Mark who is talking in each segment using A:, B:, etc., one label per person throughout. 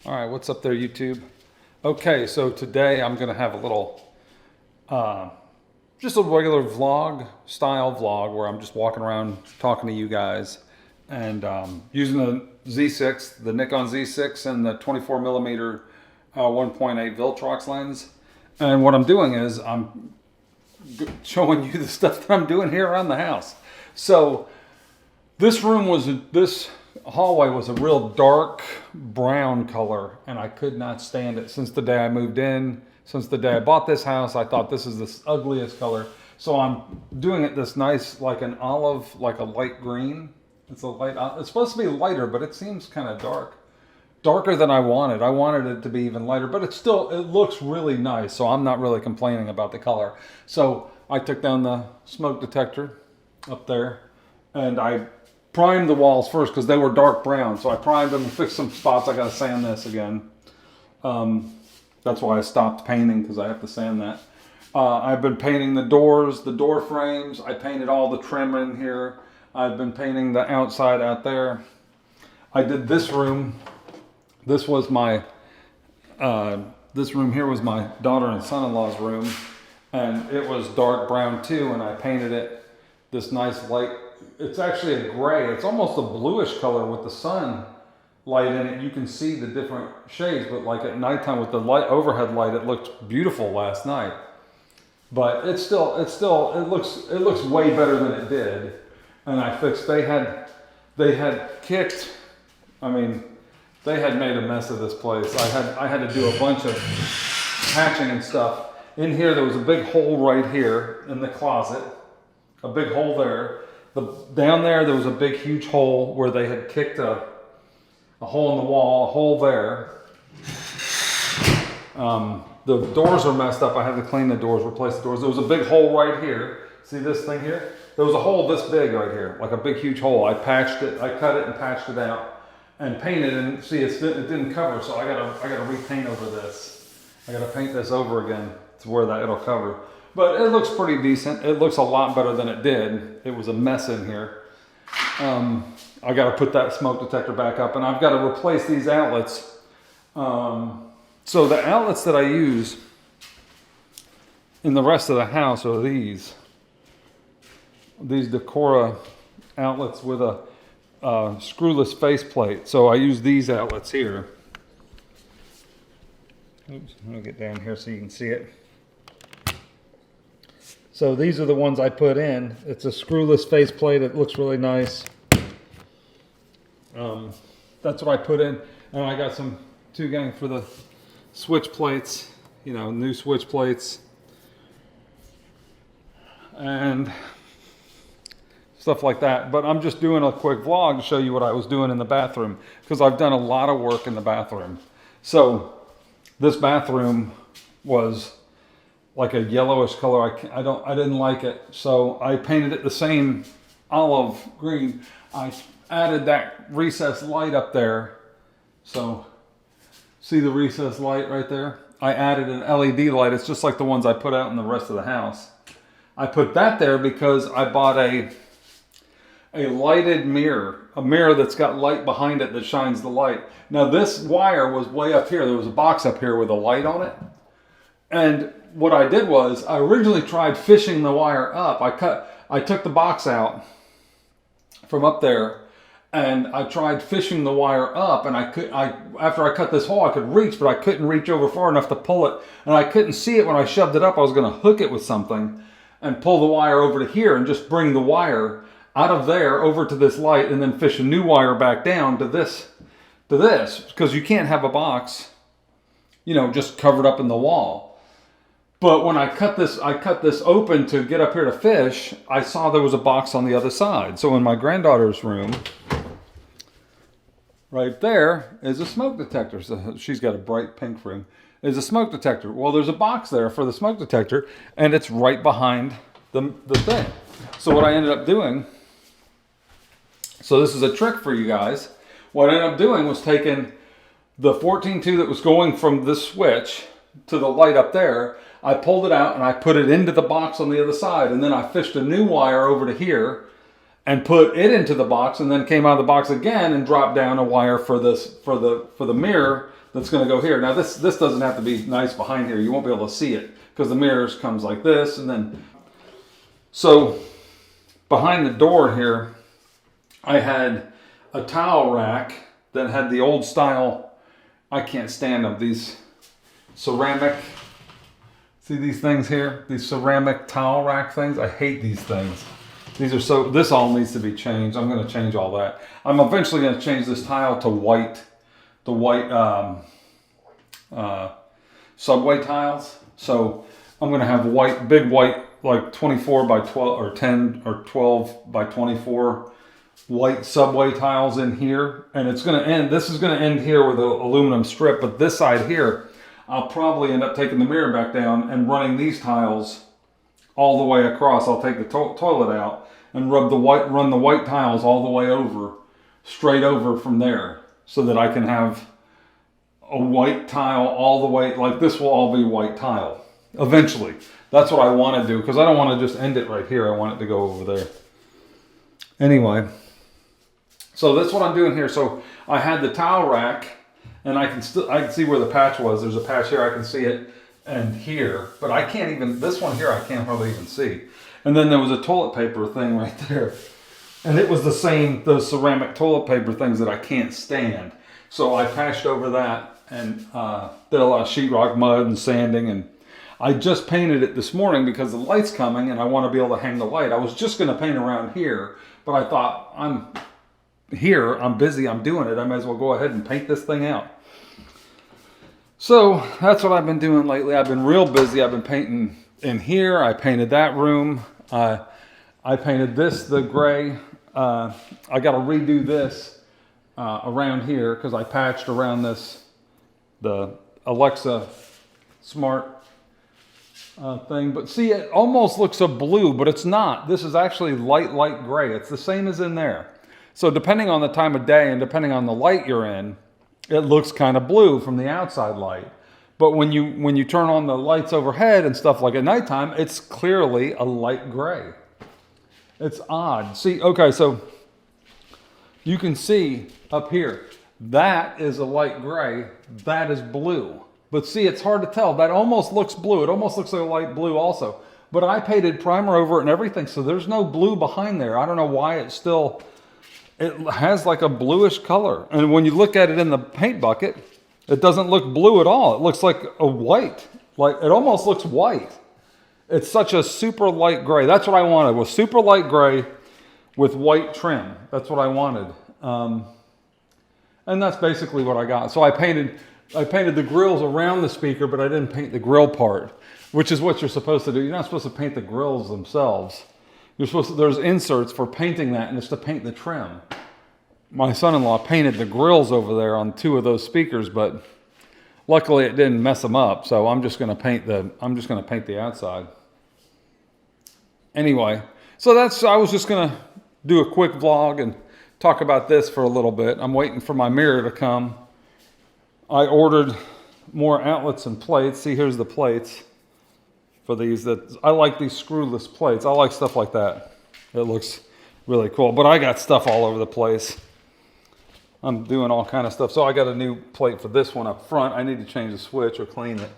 A: All right, what's up there, YouTube? Okay, so today I'm gonna have a little, just a regular vlog style vlog where I'm just walking around talking to you guys and using the Z6, the Nikon Z6 and the 24 millimeter 1.8 Viltrox lens. And what I'm doing is I'm showing you the stuff that I'm doing here around the house. So this hallway was a real dark brown color, and I could not stand it since the day I moved in. Since the day I bought this house, I thought this is the ugliest color. So I'm doing it this nice, like an olive, like a light green. It's supposed to be lighter, but it seems kind of dark. Darker than I wanted. I wanted it to be even lighter, but it looks really nice. So I'm not really complaining about the color. So I took down the smoke detector up there and I primed the walls first because they were dark brown. So I primed them and fixed some spots. I got to sand this again. That's why I stopped painting, because I have to sand that. I've been painting the doors, the door frames. I painted all the trim in here. I've been painting the outside out there. I did this room. This was my, this room here was my daughter and son-in-law's room. And it was dark brown too, and I painted it this nice light. It's actually a gray. It's almost a bluish color with the sun light in it. You can see the different shades, but like at nighttime with the overhead light, it looked beautiful last night. But it looks way better than it did. And I fixed, they had kicked, they had made a mess of this place. I had to do a bunch of patching and stuff. In here, there was a big hole right here in the closet, a big hole there. Down there was a big, huge hole where they had kicked a hole in the wall, a hole there. The doors are messed up. I had to clean the doors, replace the doors. There was a big hole right here. See this thing here? There was a hole this big right here, like a big, huge hole. I patched it, I cut it and patched it out and painted, and see, it didn't cover, so I gotta repaint over this. I gotta paint this over again to where it'll cover. But it looks pretty decent. It looks a lot better than it did. It was a mess in here. I got to put that smoke detector back up, and I've got to replace these outlets. So the outlets that I use in the rest of the house are these Decora outlets with a screwless faceplate. So I use these outlets here. Oops, let me get down here so you can see it. So these are the ones I put in. It's a screwless faceplate. It looks really nice. That's what I put in. And I got some two-gang for the switch plates, new switch plates. And stuff like that. But I'm just doing a quick vlog to show you what I was doing in the bathroom, because I've done a lot of work in the bathroom. So this bathroom was like a yellowish color. I didn't like it, so I painted it the same olive green. I added that recessed light up there. So see the recessed light right there? I added an LED light. It's just like the ones I put out in the rest of the house. I put that there because I bought a lighted mirror, a mirror that's got light behind it that shines the light. Now this wire was way up here. There was a box up here with a light on it. And what I did was, I originally tried fishing the wire up. I took the box out from up there, and I tried fishing the wire up, and after I cut this hole, I could reach, but I couldn't reach over far enough to pull it, and I couldn't see it when I shoved it up. I was going to hook it with something and pull the wire over to here and just bring the wire out of there over to this light, and then fish a new wire back down to this, because you can't have a box, just covered up in the wall. But when I cut this open to get up here to fish, I saw there was a box on the other side. So in my granddaughter's room, right there is a smoke detector. So she's got a bright pink room. Is a smoke detector. Well, there's a box there for the smoke detector, and it's right behind the thing. So what I ended up doing, so this is a trick for you guys. What I ended up doing was taking the 14.2 that was going from this switch to the light up there. I pulled it out and I put it into the box on the other side, and then I fished a new wire over to here and put it into the box, and then came out of the box again and dropped down a wire for the mirror that's going to go here. Now this doesn't have to be nice behind here. You won't be able to see it because the mirrors comes like this, and then so behind the door here, I had a towel rack that had the old style. I can't stand them. These ceramic. See these things here? These ceramic towel rack things? I hate these things. These are so, this all needs to be changed. I'm going to change all that. I'm eventually going to change this tile to white, the white subway tiles. So I'm going to have white, big white, like 24 by 12 or 10 or 12 by 24 white subway tiles in here. And it's going to end, this is going to end here with an aluminum strip, but this side here, I'll probably end up taking the mirror back down and running these tiles all the way across. I'll take the toilet out and run the white tiles all the way over, straight over from there, so that I can have a white tile all the way, like this will all be white tile eventually. That's what I want to do, because I don't want to just end it right here. I want it to go over there. Anyway, so that's what I'm doing here. So I had the towel rack, and I can see where the patch was. There's a patch here, I can see it, and here, but I can't even, this one here I can't hardly even see. And then there was a toilet paper thing right there. And it was the same, those ceramic toilet paper things that I can't stand. So I patched over that and did a lot of sheetrock mud and sanding, and I just painted it this morning because the light's coming and I want to be able to hang the light. I was just going to paint around here, but I thought, I'm here, I'm busy, I'm doing it, I might as well go ahead and paint this thing out. So that's what I've been doing lately. I've been real busy. I've been painting in here. I painted that room. I painted this, the gray. I got to redo this around here because I patched around this, the Alexa smart thing. But see, it almost looks a blue, but it's not. This is actually light gray. It's the same as in there. So depending on the time of day and depending on the light you're in, it looks kind of blue from the outside light. But when you turn on the lights overhead and stuff like at nighttime, it's clearly a light gray. It's odd. See, okay, so you can see up here, that is a light gray, that is blue. But see, it's hard to tell. That almost looks blue. It almost looks like a light blue also. But I painted primer over it and everything, so there's no blue behind there. I don't know why it has like a bluish color. And when you look at it in the paint bucket, it doesn't look blue at all. It looks like a white. Like, it almost looks white. It's such a super light gray. That's what I wanted, was super light gray with white trim. That's what I wanted. And that's basically what I got. So I painted the grills around the speaker, but I didn't paint the grill part, which is what you're supposed to do. You're not supposed to paint the grills themselves. You're supposed to, there's inserts for painting that, and it's to paint the trim. My son-in-law painted the grills over there on 2 of those speakers, but luckily it didn't mess them up. So I'm just going to paint the outside. Anyway, so I was just going to do a quick vlog and talk about this for a little bit. I'm waiting for my mirror to come. I ordered more outlets and plates. See, here's the plates for these. I like these screwless plates. I like stuff like that. It looks really cool. But I got stuff all over the place. I'm doing all kind of stuff. So I got a new plate for this one up front. I need to change the switch or clean it.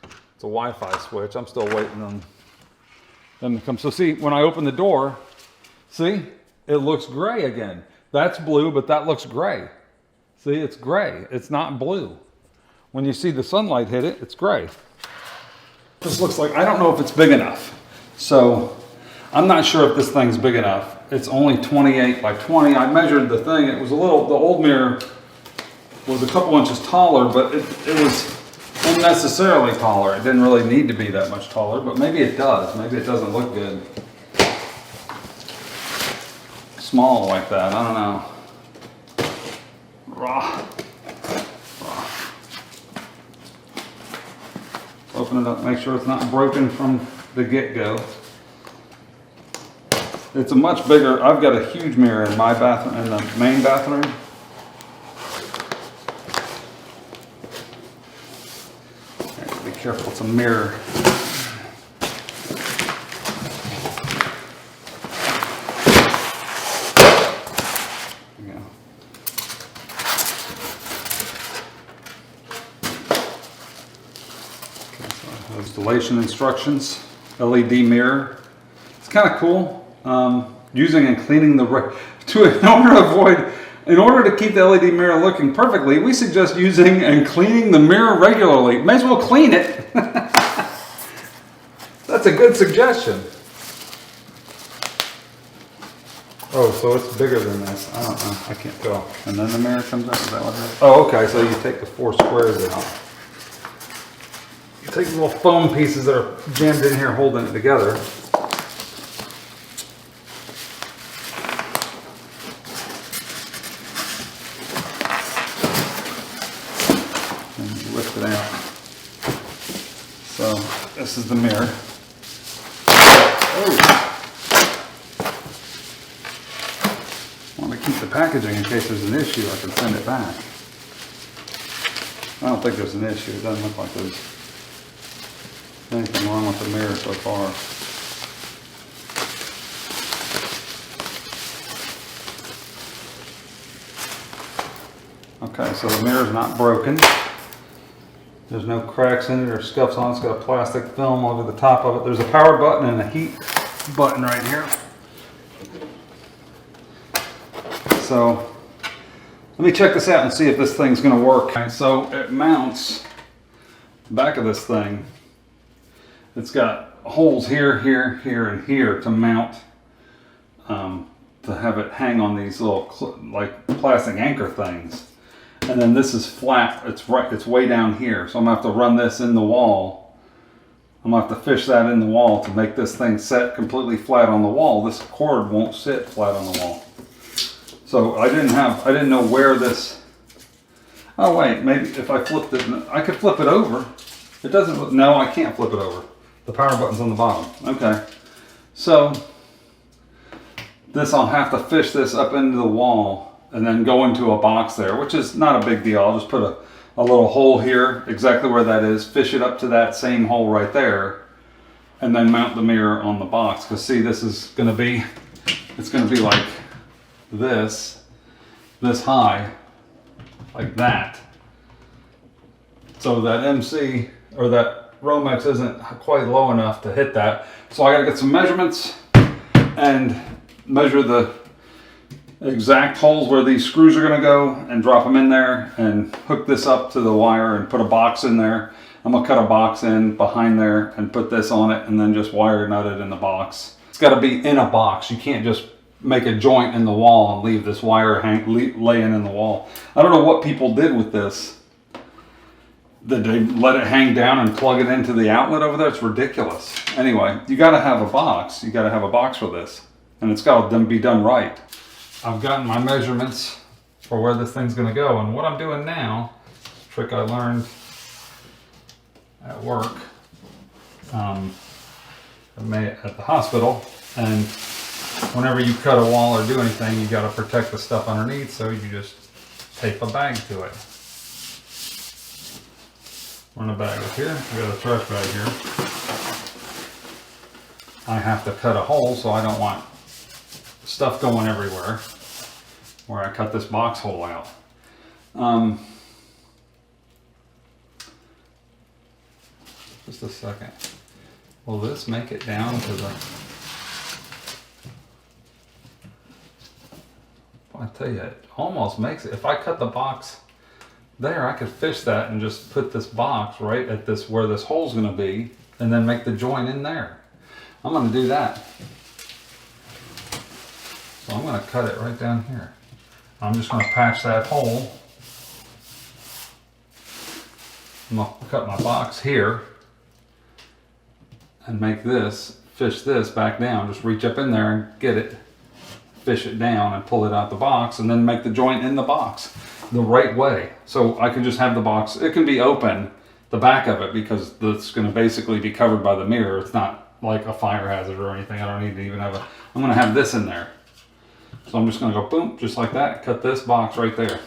A: It's a Wi-Fi switch. I'm still waiting on them to come. So see, when I open the door, see, it looks gray again. That's blue, but that looks gray. See, it's gray. It's not blue. When you see the sunlight hit it, it's gray. This looks like, I don't know if it's big enough. So I'm not sure if this thing's big enough. It's only 28 by 20. I measured the thing. It was the old mirror was a couple inches taller, but it was unnecessarily taller. It didn't really need to be that much taller, but maybe it does. Maybe it doesn't look good. Small like that, I don't know. Open it up, make sure it's not broken from the get-go. It's a much bigger, I've got a huge mirror in my bathroom, in the main bathroom. Be careful, it's a mirror. Installation instructions, LED mirror. It's kind of cool. Using and cleaning the in order to keep the LED mirror looking perfectly, we suggest using and cleaning the mirror regularly. May as well clean it. That's a good suggestion. Oh, so it's bigger than this. I don't know. I can't tell. And then the mirror comes out. Is that what it is? Oh, okay. So you take the 4 squares out. You take the little foam pieces that are jammed in here holding it together. And you lift it out. So this is the mirror. Oh. I want to keep the packaging in case there's an issue. I can send it back. I don't think there's an issue. It doesn't look like there's anything wrong with the mirror so far. Okay, so the mirror's not broken. There's no cracks in it or scuffs on it. It's got a plastic film over the top of it. There's a power button and a heat button right here. So let me check this out and see if this thing's going to work. Okay, so it mounts the back of this thing. It's got holes here, here, here, and here to mount, to have it hang on these little like plastic anchor things. And then this is flat. It's way down here. So I'm gonna have to run this in the wall. I'm gonna have to fish that in the wall to make this thing set completely flat on the wall. This cord won't sit flat on the wall. So I didn't know where this. Oh wait, maybe if I flipped it, I could flip it over. It doesn't. No, I can't flip it over. The power button's on the bottom. Okay, so this I'll have to fish this up into the wall and then go into a box there, which is not a big deal. I'll just put a little hole here, exactly where that is, fish it up to that same hole right there, and then mount the mirror on the box. Because see, this is gonna be, it's gonna be like this high, like that. So that MC, or that Romex isn't quite low enough to hit that. So I gotta get some measurements and measure the exact holes where these screws are going to go and drop them in there and hook this up to the wire and put a box in there. I'm going to cut a box in behind there and put this on it and then just wire nut it in the box. It's got to be in a box. You can't just make a joint in the wall and leave this wire laying in the wall. I don't know what people did with this. Did they let it hang down and plug it into the outlet over there? It's ridiculous. Anyway, you got to have a box. You got to have a box for this, and it's got to be done right. I've gotten my measurements for where this thing's going to go, and what I'm doing now, trick I learned at work, at the hospital, and whenever you cut a wall or do anything, you got to protect the stuff underneath, so you just tape a bag to it. Run a bag up here. We got a trash bag here. I have to cut a hole, so I don't want stuff going everywhere, where I cut this box hole out. Just a second. Will this make it down to the... I tell you, it almost makes it. If I cut the box there, I could fish that and just put this box right at this, where this hole's going to be, and then make the joint in there. I'm going to do that. So I'm going to cut it right down here. I'm just going to patch that hole. I'm going to cut my box here and make this, fish this back down. Just reach up in there and get it, fish it down and pull it out the box, and then make the joint in the box the right way. So I can just have the box, it can be open, the back of it, because it's going to basically be covered by the mirror. It's not like a fire hazard or anything. I don't need to even have a, I'm going to have this in there. So I'm just going to go boom, just like that, cut this box right there.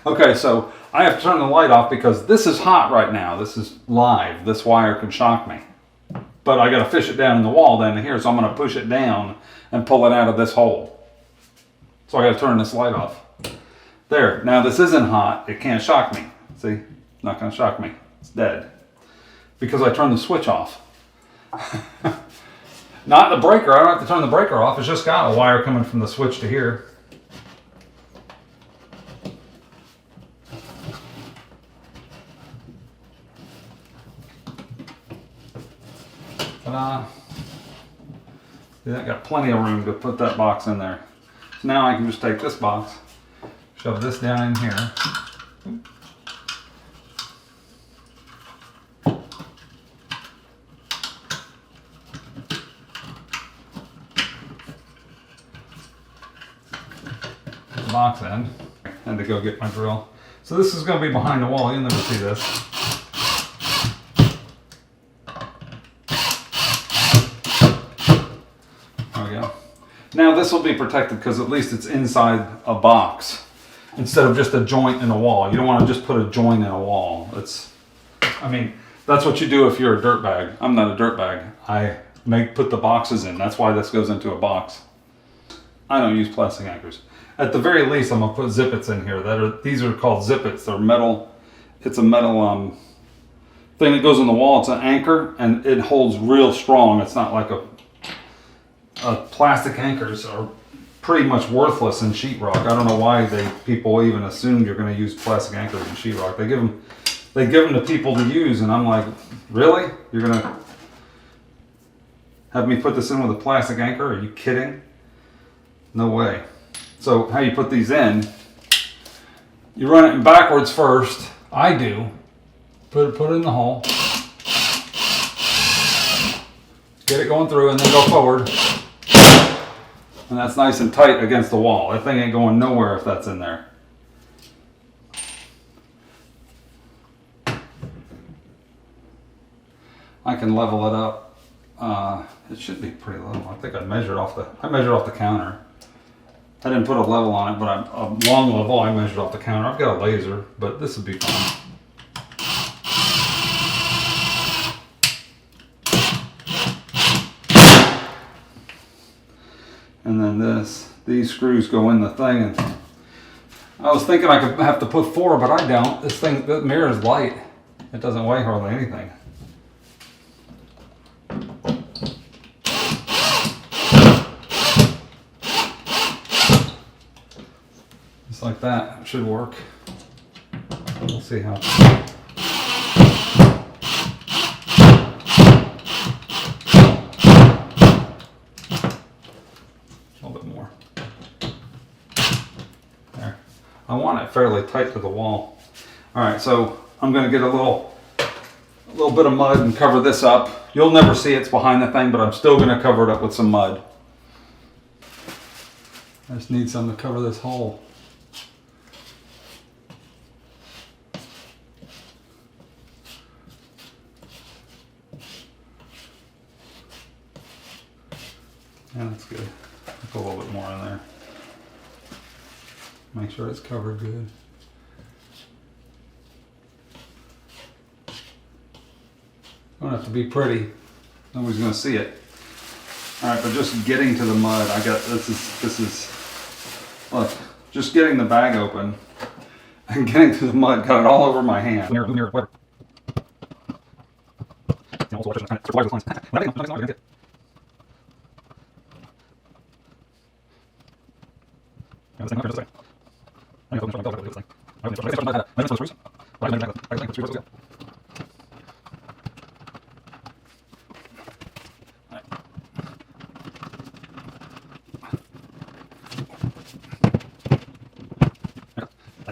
A: Okay, so I have to turn the light off because this is hot right now. This is live. This wire could shock me. but I got to fish it down in the wall down here, so I'm going to push it down and pull it out of this hole. So I got to turn this light off. There. Now this isn't hot. It can't shock me. See? Not going to shock me. It's dead. Because I turned the switch off. Not the breaker. I don't have to turn the breaker off. It's just got a wire coming from the switch to here. Ta-da. See, that got plenty of room to put that box in there. So now I can just take this box, shove this down in here. Put the box in, and to go get my drill. So this is going to be behind the wall. You'll never see this. Now this will be protected because at least it's inside a box instead of just a joint in a wall. You don't want to just put a joint in a wall. I mean, that's what you do if you're a dirt bag. I'm not a dirt bag. I put the boxes in. That's why this goes into a box. I don't use plastic anchors. At the very least, I'm gonna put zippets in here. These are called zippets. They're metal. It's a metal thing that goes in the wall. It's an anchor and it holds real strong. It's not like plastic anchors are pretty much worthless in sheetrock. I don't know why people even assumed you're going to use plastic anchors in sheetrock. They give them to people to use, and I'm like, really? You're going to have me put this in with a plastic anchor? Are you kidding? No way. So how you put these in? You run it in backwards first. I do. Put it in the hole. Get it going through, and then go forward. And that's nice and tight against the wall. That thing ain't going nowhere if that's in there. I can level it up. It should be pretty level. I think I measured off the counter. I didn't put a level on it, but a long level I measured off the counter. I've got a laser, but this would be fine. And then these screws go in the thing, and I was thinking I could have to put 4, but I don't. The mirror is light. It doesn't weigh hardly anything. Just like that, it should work. We'll see how. I want it fairly tight to the wall. All right, so I'm going to get a little bit of mud and cover this up. You'll never see it's behind the thing, but I'm still going to cover it up with some mud. I just need some to cover this hole. Yeah, that's good. Put a little bit more in there. Make sure it's covered good. Don't have to be pretty. Nobody's gonna see it. All right, but just getting to the mud, this is, look, just getting the bag open and getting to the mud, got it all over my hand. That's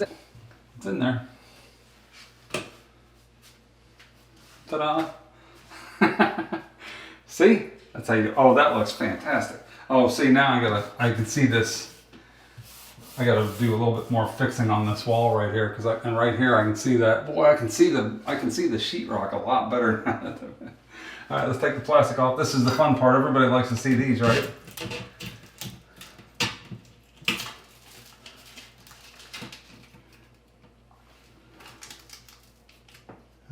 A: it. It's in there. Ta-da! See? That's how you do. Oh, that looks fantastic. Oh, see, now I can see this. I got to do a little bit more fixing on this wall right here, and right here I can see that. Boy, I can see the sheetrock a lot better. All right, let's take the plastic off. This is the fun part. Everybody likes to see these, right?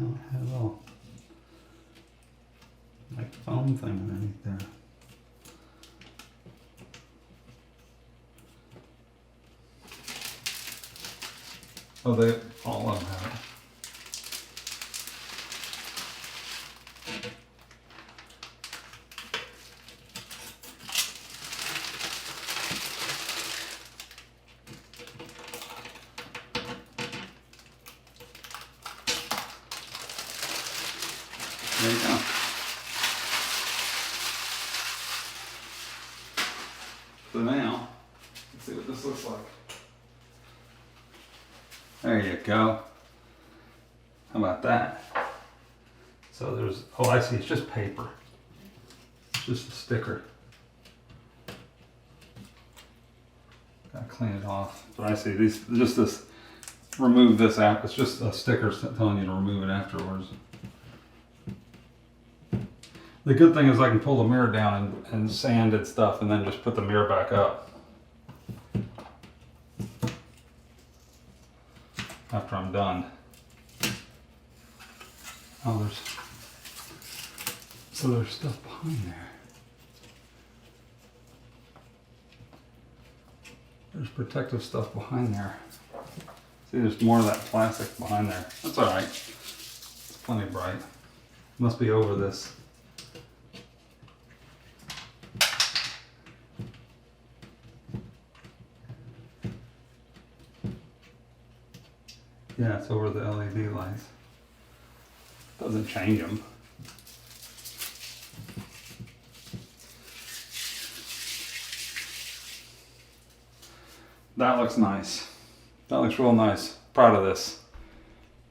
A: Oh, hello. Microphone. something underneath there. Oh, they all of them have it. There you go. So now, let's see what this looks like. There you go. How about that? So there's, oh, I see, it's just paper. It's just a sticker. Gotta clean it off. But I see these, just this, remove this app. It's just a sticker telling you to remove it afterwards. The good thing is I can pull the mirror down and sand and stuff and then just put the mirror back up after I'm done. Oh, there's stuff behind there. There's protective stuff behind there. See, there's more of that plastic behind there. That's all right. It's plenty bright. Must be over this. Yeah, it's over the LED lights. Doesn't change them. That looks nice. That looks real nice. Proud of this.